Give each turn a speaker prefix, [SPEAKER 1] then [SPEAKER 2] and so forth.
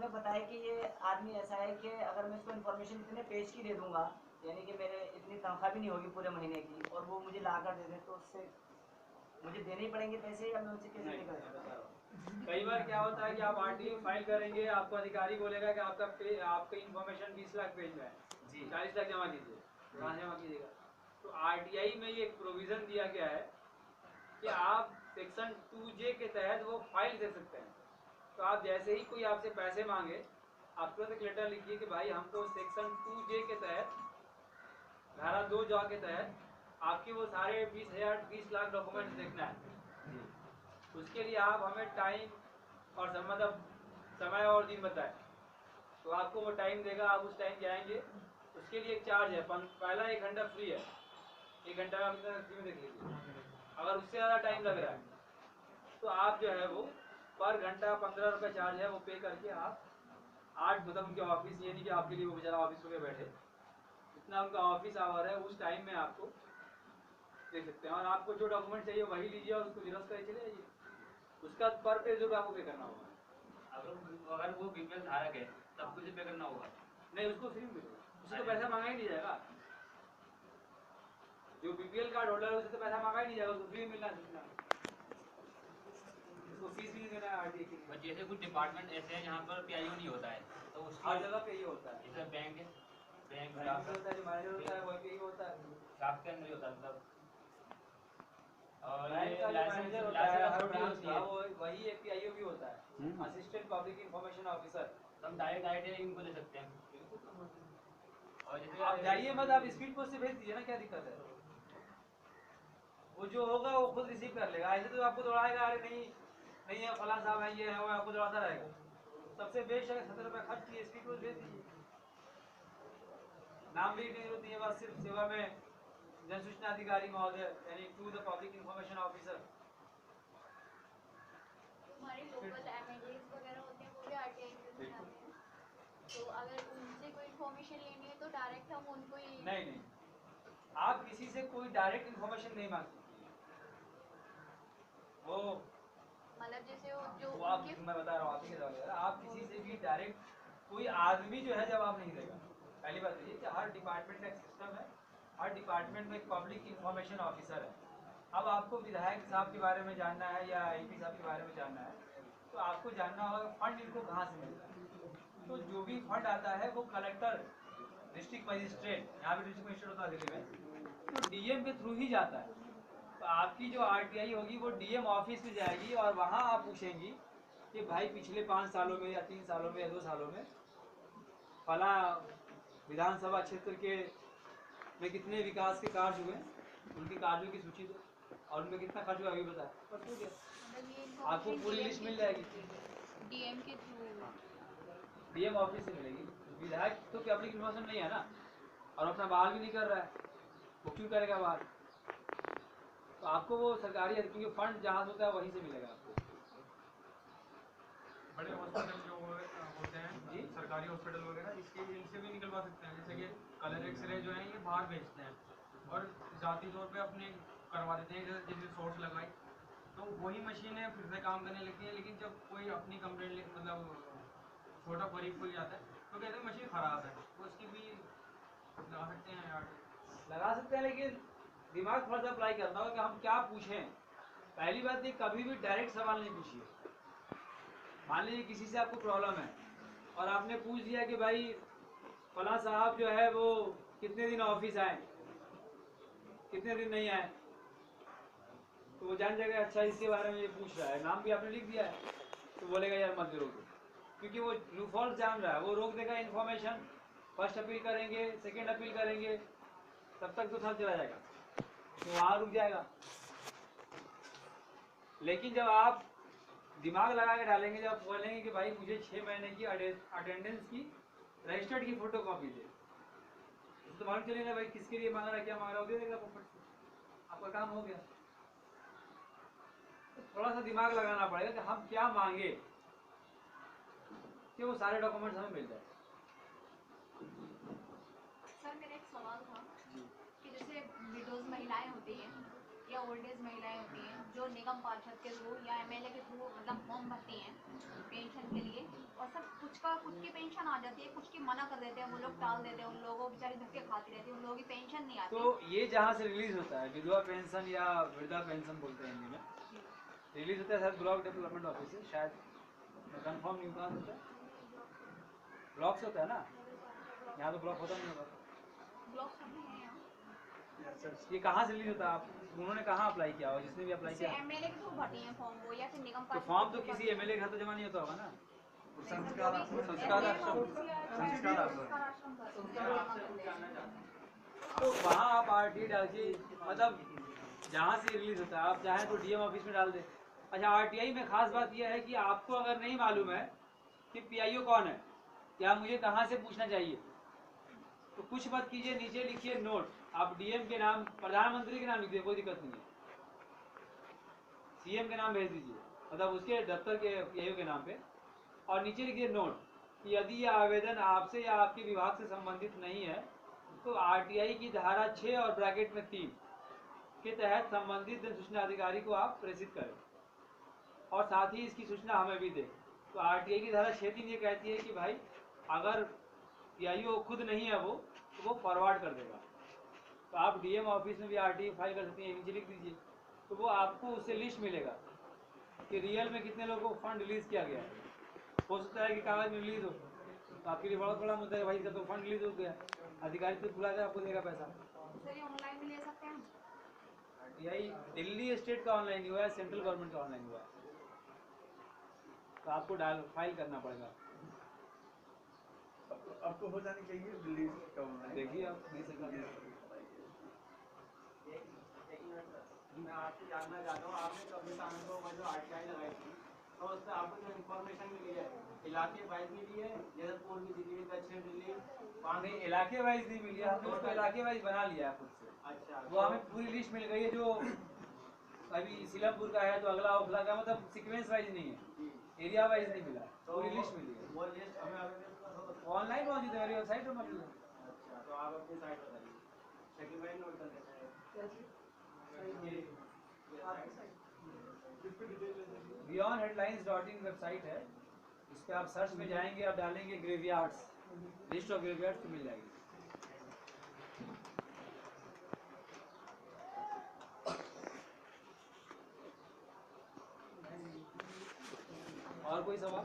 [SPEAKER 1] उन्होंने बताया कि ये आदमी ऐसा है कि अगर मैं इसको इन्फॉर्मेशन इतने पेज की दे दूंगा, यानी कि मेरे इतनी तनख्वाह भी नहीं होगी पूरे महीने की, और वो मुझे ला कर दे दें, तो उससे मुझे देने ही पड़ेंगे पैसे, या मैं उनसे कैसे लेकर?
[SPEAKER 2] कई बार क्या होता है कि आप आरटीआई फाइल करेंगे, आपको अधिकारी बोलेगा कि आपका इन्फॉर्मेशन 20 लाख पेज में है, 40 लाख जमा कीजिए, कहाँ जमा कीजिएगा? तो आरटीआई में ये एक प्रोविजन दिया गया है कि आप सेक्शन 2J के तहत वो फाइल दे सकते हैं। तो आप जैसे ही कोई आपसे पैसे मांगे, आप तुरंत एक लेटर लिखिए कि भाई हमको सेक्शन 2J के तहत, धारा 2J के तहत आपके वो सारे 20 लाख डॉक्यूमेंट्स देखना है। उसके लिए आप हमें टाइम और मतलब समय और दिन बताएं, तो आपको वो टाइम देगा, आप उस टाइम जाएंगे। उसके लिए एक चार्ज है, पहला 1 घंटा फ्री है, 1 घंटा में आप फ्री में देख लीजिए। अगर उससे ज़्यादा टाइम लग रहा है तो आप जो है वो पर घंटा 15 रुपये चार्ज है, वो पे करके आप 8 मतलब उनके ऑफिस, ये नहीं कि आपके लिए वो बेचारा ऑफिस में बैठे, इतना उनका ऑफिस आवर है, उस टाइम में आपको दे सकते हैं। और आपको जो डॉक्यूमेंट चाहिए वही लीजिए और उसको जिरक्स करके चले जाइए, उसका पर पेज जो आपको पे करना होगा।
[SPEAKER 3] अगर वो बीपीएल धारक है तब कुछ पे करना होगा?
[SPEAKER 2] नहीं, उसको फ्री मिलेगा, उससे तो पैसा मांगा ही नहीं जाएगा। जो बीपीएल कार्ड होल्डर है उससे तो पैसा मांगा ही नहीं जाएगा, उसको फ्री मिलना है, उसको फीस भी नहीं देना है आरटीआई के लिए।
[SPEAKER 3] जैसे कुछ डिपार्टमेंट ऐसे हैं जहाँ पर पीआईओ नहीं होता है, तो उसकी
[SPEAKER 2] हर जगह पे ये होता है।
[SPEAKER 3] जैसे बैंक है, बैंक
[SPEAKER 2] होता है, जो मैनेजर होता है वही पे ही होता है,
[SPEAKER 3] स्टाफ के अंदर ही होता है मतलब। और
[SPEAKER 2] बैंक का जो मैनेजर होता है हर ब्रांच का, वो वही एक पीआईओ भी होता है, असिस्टेंट पब्लिक इंफॉर्मेशन ऑफिसर।
[SPEAKER 3] तो हम डायरेक्ट आईटी इनको दे सकते हैं। और जैसे
[SPEAKER 2] आप जाइए मत, आप स्पीड पोस्ट से भेज दीजिए ना, क्या दिक्कत है? वो जो होगा वो खुद रिसीव कर लेगा, ऐसे तो आपको दौड़ाएगा, अरे नहीं है फलां साहब है, ये है वो, आपको दौड़ाता रहेगा। सबसे बेस्ट है 70 रुपये खर्च किए, स्पीड पोस्ट भेज दीजिए, नाम भी नहीं होती है, बस सिर्फ सेवा में जन सूचना अधिकारी महोदय, यानी to the public information officer.
[SPEAKER 4] हमारे लोकल एमएलएस वगैरह होते हैं, वो भी आरटीआई से जाते हैं, तो अगर उनसे कोई इन्फॉर्मेशन लेनी है तो डायरेक्ट हम उनको ही
[SPEAKER 2] नहीं, आप किसी से कोई डायरेक्ट इन्फॉर्मेशन नहीं मांग सकती, वो
[SPEAKER 4] मतलब जैसे वो जो
[SPEAKER 2] वो आप, मैं बता रहा हूँ, आप ही के सवाल, आप किसी से भी डायरेक्ट कोई आदमी जो है जवाब नहीं देगा। पहली बात ये कि हर डिपार्टमेंट का एक सिस्टम है, हर डिपार्टमेंट में एक पब्लिक इंफॉर्मेशन ऑफिसर है। अब आपको विधायक साहब के बारे में जानना है या एमपी साहब के बारे में जानना है, तो आपको जानना होगा फंड इनको कहाँ से मिलता है। तो जो भी फंड आता है वो कलेक्टर, डिस्ट्रिक्ट मजिस्ट्रेट, यहाँ भी डिस्ट्रिक्ट मजिस्ट्रेट होता है दिल्ली में, तो डीएम के थ्रू ही जाता है। तो आपकी जो आरटीआई होगी वो डीएम ऑफिस में जाएगी, और वहाँ आप पूछेंगी कि भाई पिछले 5 सालों में या 3 सालों में या 2 सालों में फला विधानसभा क्षेत्र के में कितने विकास के कार्य हुए, उनके कार्यों की सूची दो, और उनमें कितना खर्च हुआ अभी बताए, बस हो गया, आपको पूरी लिस्ट मिल जाएगी।
[SPEAKER 4] डीएम के थ्रू,
[SPEAKER 2] डीएम ऑफिस से मिलेगी। विधायक तो पब्लिक इन्फॉर्मेशन नहीं है ना, और अपना बहाल भी नहीं कर रहा है, वो क्यों करेगा बहाल? तो आपको वो सरकारी, क्योंकि फंड जहाँ से होता है वहीं से मिलेगा आपको।
[SPEAKER 5] बड़े हॉस्पिटल जो होते हैं
[SPEAKER 2] जी,
[SPEAKER 5] सरकारी हॉस्पिटल वगैरह, इसके इनसे भी निकलवा सकते हैं। जैसे कि कलर एक्सरे जो है ये बाहर भेजते हैं और जाती तौर पे अपने करवा देते हैं, जैसे सोर्स लगाई तो वही मशीनें फिर से काम करने लगती हैं। लेकिन जब कोई अपनी कंप्लेंट मतलब छोटा गरीब कोई आता है तो कहते हैं मशीन ख़राब है, तो उसकी भी लगा सकते हैं यार,
[SPEAKER 2] लगा सकते हैं, लेकिन दिमाग थोड़ा सा अप्लाई करना होगा कि हम क्या पूछें। पहली बात ये, कभी भी डायरेक्ट सवाल नहीं पूछिए। मान लीजिए किसी से आपको प्रॉब्लम है और आपने पूछ दिया कि भाई फला साहब जो है वो कितने दिन ऑफिस आए, कितने दिन नहीं आए, तो वो जान जाएगा अच्छा इसके बारे में ये पूछ रहा है, नाम भी आपने लिख दिया है, तो बोलेगा यार मत रोको, क्योंकि वो लूफॉल्स जान रहा है, वो रोक देगा इन्फॉर्मेशन। फर्स्ट अपील करेंगे, सेकेंड अपील करेंगे, तब तक तो साल चला जाएगा, तो वहाँ रुक जाएगा। लेकिन जब आप दिमाग लगा के डालेंगे, जब आप बोलेंगे कि भाई मुझे 6 महीने की अटेंडेंस की रजिस्टर्ड की फोटो कॉपी दे, तो मालूम चलेगा भाई किसके लिए मांग रहा है, क्या मांग रहा है, दे देगा फट से, आपका काम हो गया। तो थोड़ा सा दिमाग लगाना पड़ेगा कि हम क्या मांगे कि वो सारे डॉक्यूमेंट्स हमें मिल जाए।
[SPEAKER 4] सर मेरा एक सवाल था कि जैसे विडोज महिलाएं होती हैं या ओल्ड एज महिलाएं होती हैं जो निगम पार्षद के थ्रू या एमएलए के थ्रू मतलब फॉर्म भरती हैं पेंशन के लिए, और सब कुछ का
[SPEAKER 6] कुछ की पेंशन आ जाती है, कुछ की मना कर देते हैं, वो लोग टाल देते हैं, उन लोगों बेचारी धक्के खाती रहती है, उन लोगों की पेंशन नहीं आती।
[SPEAKER 2] तो ये जहाँ से रिलीज होता है, विधवा पेंशन या वृद्धा पेंशन बोलते हैं हिंदी में, रिलीज होता है सर ब्लॉक डेवलपमेंट ऑफिस से, शायद कंफर्म नहीं होता है, ब्लॉक से होता है ना, यहाँ तो ब्लॉक होता नहीं होगा।
[SPEAKER 6] ब्लॉक सभी हैं यहाँ।
[SPEAKER 2] ये कहाँ से रिलीज होता है, आप उन्होंने कहाँ अप्लाई किया हो, जिसने भी अप्लाई किया?
[SPEAKER 6] एमएलए के थ्रू भरती हैं फॉर्म वो, या फिर निगम
[SPEAKER 2] तो फॉर्म तो किसी एमएलए के घर तो जमा नहीं होता होगा ना।
[SPEAKER 6] संस्कार आश्रम
[SPEAKER 2] तो वहाँ आप आरटीआई डाल के, मतलब जहाँ से रिलीज होता है, आप चाहें तो डीएम ऑफिस में डाल दें। अच्छा, आरटीआई में खास बात यह है कि आपको अगर नहीं मालूम है कि पीआईओ कौन है या मुझे कहाँ से पूछना चाहिए, तो कुछ मत कीजिए, नीचे लिखिए नोट, आप डीएम के नाम, प्रधानमंत्री के नाम लिख दीजिए, कोई दिक्कत नहीं है, सीएम के नाम भेज दीजिए, मतलब उसके दफ्तर के पीआईओ के नाम पे, और नीचे लिखिए नोट कि यदि यह आवेदन आपसे या आपके विभाग से संबंधित नहीं है तो आरटीआई की धारा 6 और ब्रैकेट में 3 के तहत संबंधित जन सूचना अधिकारी को आप प्रेषित करें, और साथ ही इसकी सूचना हमें भी दें। तो आरटीआई की धारा 6(3) ये कहती है कि भाई अगर पीआईओ खुद नहीं है वो, तो वो फॉरवर्ड कर देगा। तो आप डीएम ऑफिस में भी आरटीआई फाइल कर सकती हैं, नीचे लिख दीजिए, तो वो आपको उससे लिस्ट मिलेगा कि रियल में कितने लोगों को फंड रिलीज किया गया है। हो सकता है कि कागज में रिलीज हो, तो आपके लिए बहुत बड़ा मुद्दा है भाई, इसका तो फंड रिलीज हो गया, अधिकारी तो बुला के आपको देगा पैसा।
[SPEAKER 6] सर ये ऑनलाइन भी ले सकते हैं?
[SPEAKER 2] आरटीआई दिल्ली स्टेट का ऑनलाइन हुआ है, सेंट्रल गवर्नमेंट का ऑनलाइन हुआ है, तो आपको फाइल करना पड़ेगा।
[SPEAKER 7] आपको हो जानी चाहिए दिल्ली का ऑनलाइन।
[SPEAKER 2] देखिए आप नहीं सकते।
[SPEAKER 1] मैं आपसे जानना चाहता हूँ, आपने कभी को जो आरटीआई लगाई थी तो उससे आपको जो इन्फॉर्मेशन मिली है इलाके वाइज मिली है, जैसे पूर्वी दिल्ली, दक्षिण दिल्ली?
[SPEAKER 2] नहीं, इलाके वाइज नहीं मिली है, हमने उसको इलाके वाइज बना लिया है खुद से।
[SPEAKER 1] अच्छा,
[SPEAKER 2] वो हमें पूरी लिस्ट मिल गई है, जो अभी सीलमपुर का है तो अगला उफला का, मतलब सीक्वेंस वाइज नहीं है, एरिया वाइज नहीं मिला, पूरी लिस्ट मिली है।
[SPEAKER 1] वो लिस्ट हमें
[SPEAKER 2] ऑनलाइन मौजूद है, मेरी वेबसाइट पर मौजूद है।
[SPEAKER 1] अच्छा, तो आप अपनी साइट बताइए, सेकंड लाइन नोट कर देते हैं।
[SPEAKER 2] beyondheadlines.in वेबसाइट है, इस पे आप सर्च में जाएंगे, आप डालेंगे ग्रेवयार्ड्स, लिस्ट ऑफ ग्रेवयार्ड्स तो मिल जाएगी। और कोई सवाल?